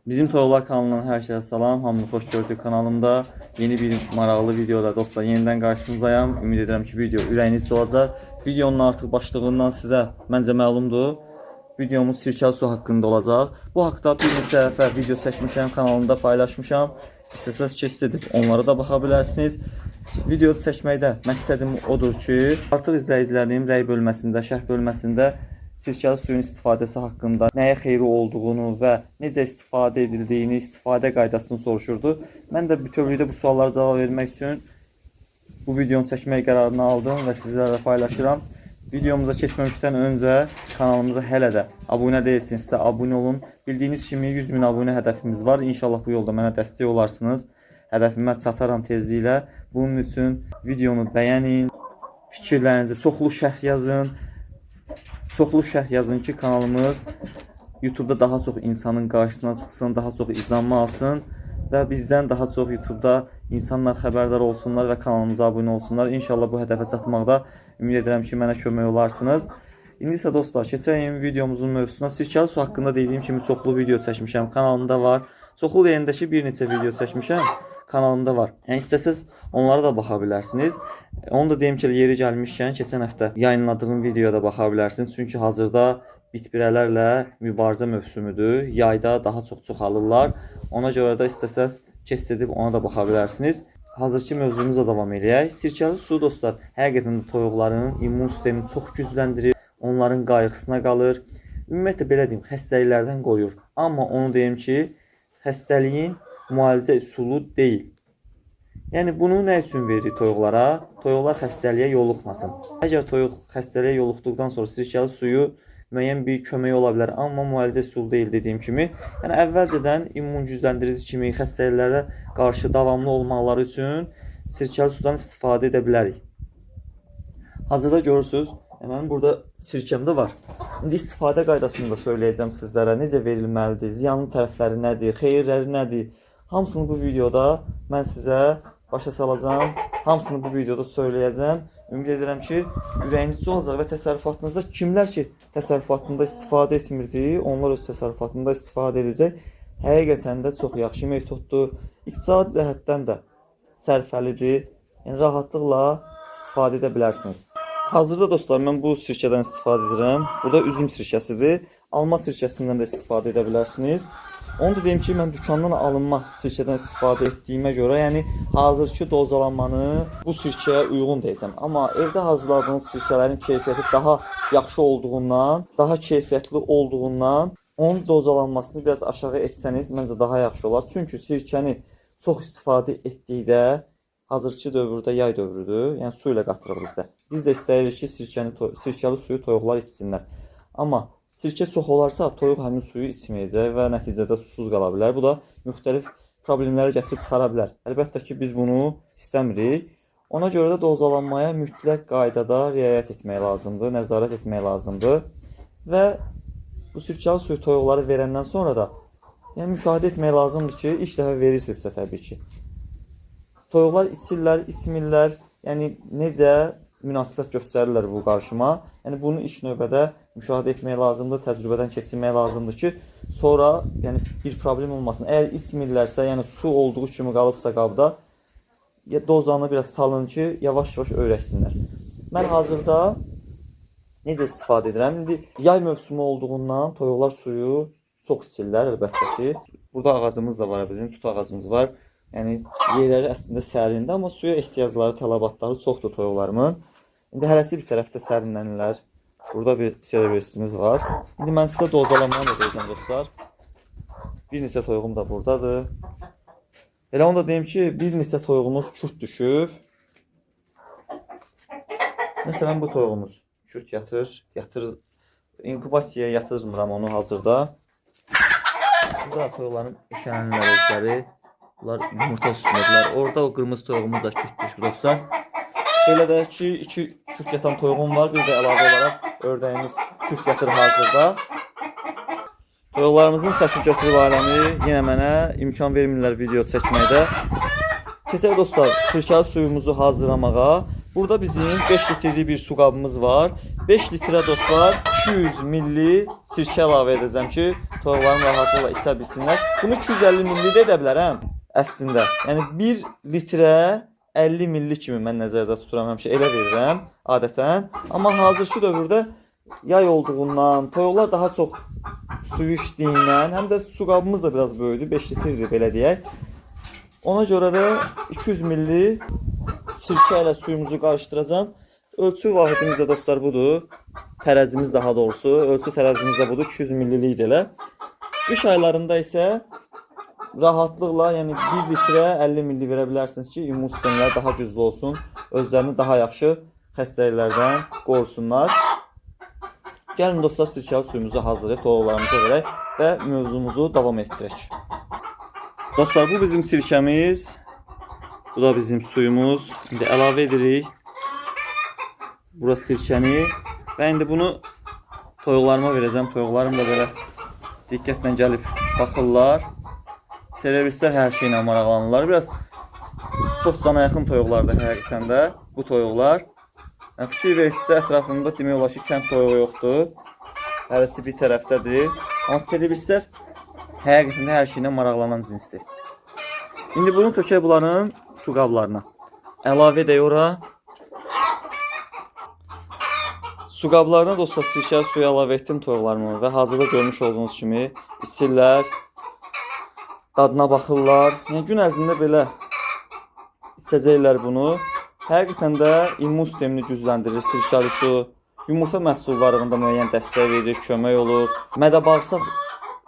Bizim Toylar kanalından hər şeyə salam. Hamını xoş gördük kanalımda. Yeni bir maraqlı videoda dostlar yenidən qarşınızdayım. Ümid edirəm ki video ürəyinizcə olacaq. Videonun artıq başlığından sizə məncə məlumdur. Videomuz Sirkəli su haqqında olacaq. Bu haqda bir neçə dəfə video çəkmişəm, kanalımda paylaşmışam. İstəsəz kesit edib onlara da baxa bilərsiniz. Video çəkməkdə məqsədim odur ki, artıq izləyicilərim rəy bölməsində, şərh bölməsində sirkəli suyun istifadəsi haqqında nəyə xeyri olduğunu və necə istifadə edildiyini, istifadə qaydasını soruşurdu. Mən də bütövlükdə bu suallara cavab vermək üçün bu videonu çəkmək qərarını aldım və sizlərlə paylaşıram. Videomuza keçməmişdən öncə kanalımıza hələ də abunə deyilsinizsə abunə olun. Bildiyiniz kimi 100 min abunə hədəfimiz var. İnşallah bu yolda mənə dəstək olarsınız. Hədəfimə çataram tezliklə. Bunun üçün videonu bəyənin, fikirlərinizi çoxlu şərh yazın. Çoxlu şərh yazın ki, kanalımız YouTube'da daha çox insanın qarşısına çıxsın, daha çox izlənmə alsın və bizdən daha çox YouTube'da insanlar xəbərdar olsunlar və kanalımıza abunə olsunlar. İnşallah bu hədəfə çatmaqda ümid edirəm ki, mənə kömək olarsınız. İndi isə dostlar, keçək videomuzun mövzusuna. Sirkəli su haqqında dediyim kimi çoxlu video çəkmişəm, kanalımda var. Çoxlu deyəndə ki, bir neçə video çəkmişəm, kanalımda var. Yəni istəsəz onlara da baxa bilərsiniz. Onu da deyim ki, yeri gəlmişkən keçən həftə yayınladığım videoya da baxa bilərsiniz. Çünki hazırda bitbirələrlə mübarizə mövsümüdür. Yayda daha çox çoxalırlar. Ona görə də istəsəz kesit edib ona da baxa bilərsiniz. Hazırki mövzumuza davam edək. Sirkəli su dostlar, həqiqətən də toyuqların immun sistemini çox gücləndirir. Onların qayğısına qalır. Ümumiyyətlə belə deyim, xəstəliklərdən qoruyur. Amma onu deyim ki, xəstəliyin müalicə üsulu deyil. Yəni bunu nə üçün veririk toyuqlara? Toyuqlar xəstəliyə yoluxmasın. Əgər toyuq xəstəliyə yoluxduqdan sonra sirkəli suyu müəyyən bir kömək ola bilər, amma müalicə üsulu deyil dediyim kimi. Yəni əvvəlcədən immun gücləndirici kimi xəstəliklərə qarşı davamlı olmaları üçün sirkəli sudan istifadə edə bilərik. Hazırda görürsünüz, mənim burada sirkəm də var. İndi istifadə qaydasını da söyləyəcəm sizlərə. Necə verilməlidir, ziyanlı tərəfləri nədir, xeyirləri nədir? Hamısını bu videoda mən sizə başa salacağım. Hamısını bu videoda söyləyəcəm. Ümid edirəm ki, ürəyinizcə olacaq və təsərrüfatınızda kimlər ki, təsərrüfatında istifadə etmirdi, onlar öz təsərrüfatında istifadə edəcək. Həqiqətən də çox yaxşı metoddur. İqtisadi cəhətdən də sərfəlidir. Yəni rahatlıqla istifadə edə bilərsiniz. Hazırda dostlar, mən bu sirkədən istifadə edirəm. Bu da üzüm sirkəsidir. Alma sirkəsindən də istifadə edə bilərsiniz. Onu da deyim ki, mən dükandan alınma sirkədən istifadə etdiyimə görə, yəni hazırki dozalanmanı bu sirkəyə uyğun deyəcəm. Amma evdə hazırladığınız sirkələrin keyfiyyəti daha yaxşı olduğundan, daha keyfiyyətli olduğundan onun dozalanmasını biraz aşağı etsəniz məncə daha yaxşı olar. Çünki sirkəni çox istifadə etdikdə hazırki dövrdə yay dövrüdür. Yəni su ilə qatırıq bizdə. Biz də istəyirik ki, sirkəli suyu toyuqlar içsinlər. Amma sirkə çox olarsa toyuq həmin suyu içməyəcək və nəticədə susuz qala bilər. Bu da müxtəlif problemlərə gətirib çıxara bilər. Əlbəttə ki, biz bunu istəmirik. Ona görə də dozalanmaya mütləq qaydada riayət etmək lazımdır, nəzarət etmək lazımdır. Və bu sirkəli suyu toyuqları verəndən sonra da yəni müşahidə etmək lazımdır ki, ilk dəfə verirsinizsə təbii ki. Toyuqlar içirlər, içmirlər, yəni necə münasibət göstərirlər bu qarşıma. Yəni bunu ilk növbədə müşahidə etmək lazımdır, təcrübədən keçirmək lazımdır ki, sonra yəni bir problem olmasın. Əgər içmirlərsə, yəni su olduğu kimi qalıbsa qabda, dozanı biraz salın ki, yavaş-yavaş öyrəşsinlər. Mən hazırda necə istifadə edirəm? İndi yay mövsümü olduğundan toyuqlar suyu çox içirlər əlbəttə ki. Burada ağacımız da var, bizim tut ağacımız var. Yəni yerləri əslində sərindir, amma suya ehtiyacları, tələbatları çoxdur toyuqlarımın. İndi hərəsi bir tərəfdə sərinlənirlər. Burada bir servisimiz var. İndi mən sizə dozalanmanı da deyəcəm dostlar. Bir neçə toyuğum da buradadır. Elə onu da deyim ki, bir neçə toyuğumuz kürt düşüb. Məsələn bu toyuğumuz kürt yatır. İnkubasiyaya yatırmıram onu hazırda. Burada toyuqların eşələnirlər özləri. Bunlar yumurta üstündədirlər. Orada o qırmızı toyuğumuz da kürt düşüb dostlar. Belə də ki, 2 kürt yatan toyuğum var. Bir də əlavə olaraq ördəyimiz kürt yatır hazırda. Toyuqlarımızın səsi götürüb aləmi yenə mənə imkan vermirlər video çəkməkdə. Keçək dostlar, sirkəli suyumuzu hazırlamağa. Burada bizim 5 litrlik bir su qabımız var. 5 litrə dostlar 200 milli sirkə əlavə edəcəm ki, toyuqlarım rahatlıqla içə bilsinlər. Bunu 250 milli də edə bilərəm əslində. Yəni 1 litrə 50 milli kimi mən nəzərdə tuturam, həmişə elə verirəm adətən. Amma hazırki dövrdə yay olduğundan, toyuqlar daha çox suyu içdiyindən, həm də su qabımız da biraz böyüdü, 5 litrdir belə deyək. Ona görə də 200 milli sirkə ilə suyumuzu qarışdıracağam. Ölçü vahidimiz də dostlar budur. Tərəzimiz daha doğrusu, ölçü tərəzimiz də budur, 200 millilikdir elə. Qış aylarında isə rahatlıqla, yəni 1 litrə 50 milli verə bilərsiniz ki, immun sistemləri daha güclü olsun, özlərini daha yaxşı xəstəliklərdən qorusunlar. Gəlin dostlar, sirkəli suyumuzu hazırlayıb toyuqlarımıza verək və mövzumuzu davam etdirək. Dostlar, bu bizim sirkəmiz, bu da bizim suyumuz. İndi əlavə edirik. Burası sirkəni və indi bunu toyuqlarıma verəcəm. Toyuqlarım da belə diqqətlə gəlib baxırlar. Servislər hər şeylə maraqlanırlar. Biraz çox cana yaxın toyuqlardır həqiqətən də bu toyuqlar. Yəni, fikir verirsinizsə ətrafında demək olar ki, kənd toyuğu yoxdur. Hərəsi bir tərəfdədir. Amma servislər həqiqətən də hər şeylə maraqlanan cinsdir. İndi bunu tökək bunların su qablarına. Əlavə edək ora. Su qablarına dostlar sirkəli suyu əlavə etdim toyuqlarımı və hazırda görmüş olduğunuz kimi içirlər, dadına baxırlar. Yəni gün ərzində belə içəcəklər bunu. Həqiqətən də immun sistemini gücləndirir sirkəli su. Yumurta məhsullarında müəyyən dəstək verir, kömək olur. Mədə-bağırsaq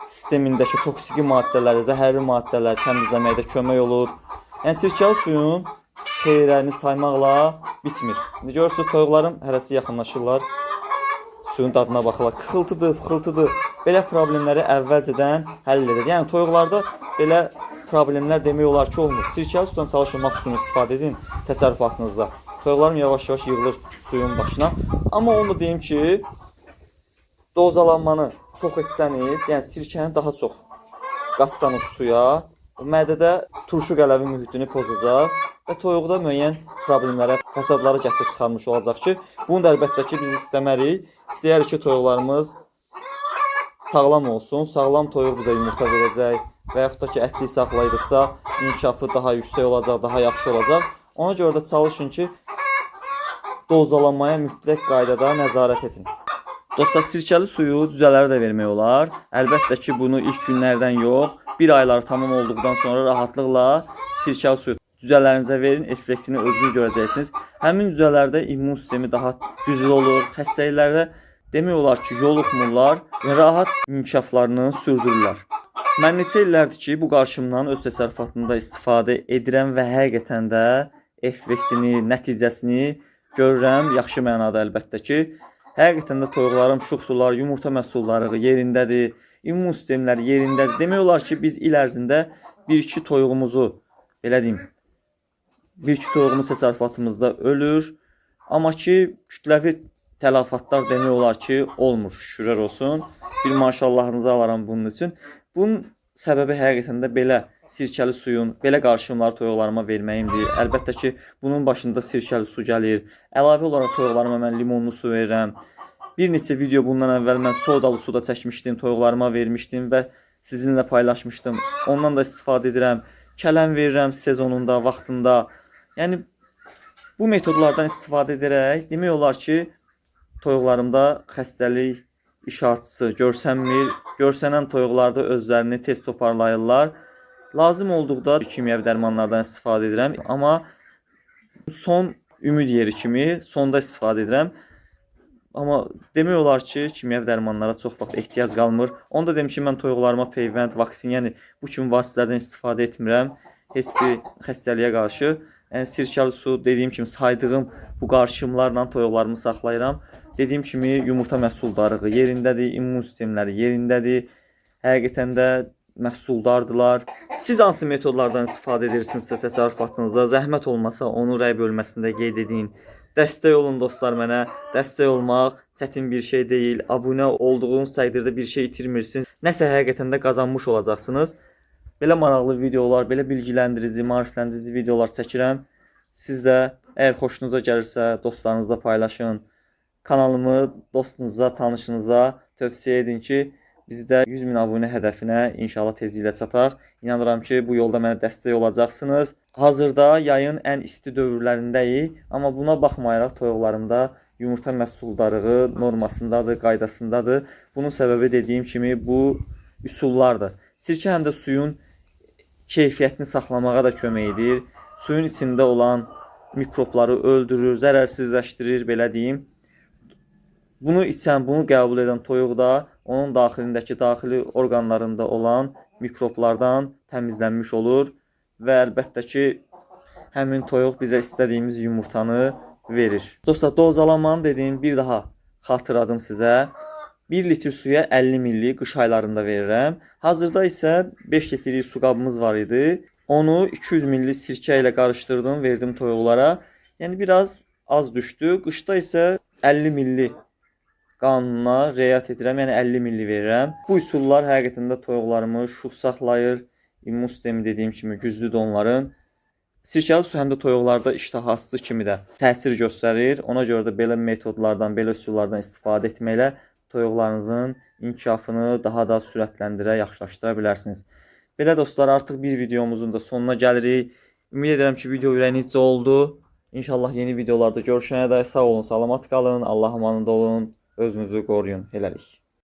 sistemindəki toksiki maddələri, zəhərli maddələri təmizləməkdə kömək olur. Yəni sirkəli suyun xeyirlərini saymaqla bitmir. İndi görürsünüz, toyuqlarım hərəsi yaxınlaşırlar, suyun dadına baxırlar. Xıltıdır, pıxıltıdır. Belə problemləri əvvəlcədən həll edir. Yəni toyuqlarda belə problemlər demək olar ki, olmur. Sirkəli sudan çalışın, maksimum istifadə edin təsərrüfatınızda. Toyuqlarım yavaş-yavaş yığılır suyun başına. Amma onu da deyim ki, dozalanmanı çox etsəniz, yəni sirkəni daha çox qatsanız suya, mədədə turşu qələvi mühitini pozacaq və toyuqda müəyyən problemlərə, fəsadlara gətirib çıxarmış olacaq ki, bunu da əlbəttə ki, biz istəmərik. İstəyərik ki, toyuqlarımız sağlam olsun, sağlam toyuq bizə yumurta verəcək və yaxud da ki, ətli saxlayırıqsa, inkişafı daha yüksək olacaq, daha yaxşı olacaq. Ona görə də çalışın ki, dozalanmaya mütləq qaydada nəzarət edin. Dostlar, sirkəli suyu cüzələrə də vermək olar. Əlbəttə ki, bunu ilk günlərdən yox, bir aylar tamam olduqdan sonra rahatlıqla sirkəli suyu cüzələrinizə verin, effektini özünüz görəcəksiniz. Həmin cüzələrdə immun sistemi daha güclü olur, xəstəliklərdə demək olar ki, yoluxmurlar və rahat inkişaflarını sürdürürlər. Mən neçə illərdir ki, bu qarışımdan öz təsərrüfatımda istifadə edirəm və həqiqətən də effektini, nəticəsini görürəm, yaxşı mənada əlbəttə ki. Həqiqətən də toyuqlarım şuxdurlar, yumurta məhsulları yerindədir, immun sistemləri yerindədir. Demək olar ki, biz il ərzində 1-2 toyuğumuzu, belə deyim, 1-2 toyuğumuz təsərrüfatımızda ölür. Amma ki, kütləvi tələfatlar demək olar ki, olmur, şükürlər olsun. Bir maşallahınızı alaram bunun üçün. Bunun səbəbi həqiqətən də belə sirkəli suyun, belə qarışımları toyuqlarıma verməyimdir. Əlbəttə ki, bunun başında sirkəli su gəlir. Əlavə olaraq toyuqlarıma mən limonlu su verirəm. Bir neçə video bundan əvvəl mən sodalı suda çəkmişdim, toyuqlarıma vermişdim və sizinlə paylaşmışdım. Ondan da istifadə edirəm. Kələm verirəm sezonunda, vaxtında. Yəni, bu metodlardan istifadə edərək demək olar ki, toyuqlarımda xəstəlik işartısı görsənmir. Görsənən toyuqlarda özlərini tez toparlayırlar. Lazım olduqda kimyəvi dərmanlardan istifadə edirəm. Amma son ümid yeri kimi sonda istifadə edirəm. Amma demək olar ki, kimyəvi dərmanlara çox vaxt ehtiyac qalmır. Onu da demişim, mən toyuqlarıma peyvənd, vaksin, yəni bu kimi vasitələrdən istifadə etmirəm. Heç bir xəstəliyə qarşı. Yəni sirkəli su, dediyim kimi saydığım bu qarışımlarla toyuqlarımı saxlayıram. Dediyim kimi yumurta məhsuldarlığı yerindədir, immun sistemləri yerindədir. Həqiqətən də məhsuldardılar. Siz hansı metodlardan istifadə edirsinizsə təsərrüfatınızda, zəhmət olmasa onu rəy bölməsində qeyd edin. Dəstək olun dostlar mənə. Dəstək olmaq çətin bir şey deyil. Abunə olduğunuz təqdirdə bir şey itirmirsiniz. Nəsə həqiqətən də qazanmış olacaqsınız. Belə maraqlı videolar, belə bilgiləndirici, maarifləndirici videolar çəkirəm. Siz də əgər xoşunuza gəlirsə dostlarınızla paylaşın. Kanalımı dostunuza, tanışınıza tövsiyə edin ki, biz də 100 min abunə hədəfinə inşallah tezliklə çataq. İnanıram ki, bu yolda mənə dəstək olacaqsınız. Hazırda yayın ən isti dövrlərindəyik, amma buna baxmayaraq toyuqlarımda yumurta məhsuldarlığı normasındadır, qaydasındadır. Bunun səbəbi dediyim kimi bu üsullardır. Sirkə həm də suyun keyfiyyətini saxlamağa da kömək edir. Suyun içində olan mikrobları öldürür, zərərsizləşdirir, belə deyim. Bunu içən, bunu qəbul edən toyuqda onun daxilindəki daxili orqanlarında olan mikroblardan təmizlənmiş olur və əlbəttə ki, həmin toyuq bizə istədiyimiz yumurtanı verir. Dostlar, dozalamanı dediyim bir daha xatırladım sizə. 1 litr suya 50 milli qış aylarında verirəm. Hazırda isə 5 litrlik su qabımız var idi. Onu 200 milli sirkə ilə qarışdırdım, verdim toyuqlara. Yəni biraz az düşdü. Qışda isə 50 milli qanuna riayət edirəm, yəni 50 milli verirəm. Bu üsullar həqiqətən də toyuqlarımı şux saxlayır. İmmun sistemi dediyim kimi güclüdür onların. Sirkəli su həm də toyuqlarda iştah açıcı kimi də təsir göstərir. Ona görə də belə metodlardan, belə üsullardan istifadə etməklə toyuqlarınızın inkişafını daha da sürətləndirə, yaxşılaşdıra bilərsiniz. Belə dostlar, artıq bir videomuzun da sonuna gəlirik. Ümid edirəm ki, video ürəyinincə oldu. İnşallah yeni videolarda görüşənə də sağ olun, salamat qalın, Allah amanında olun, özünüzü qoruyun. Hələlik.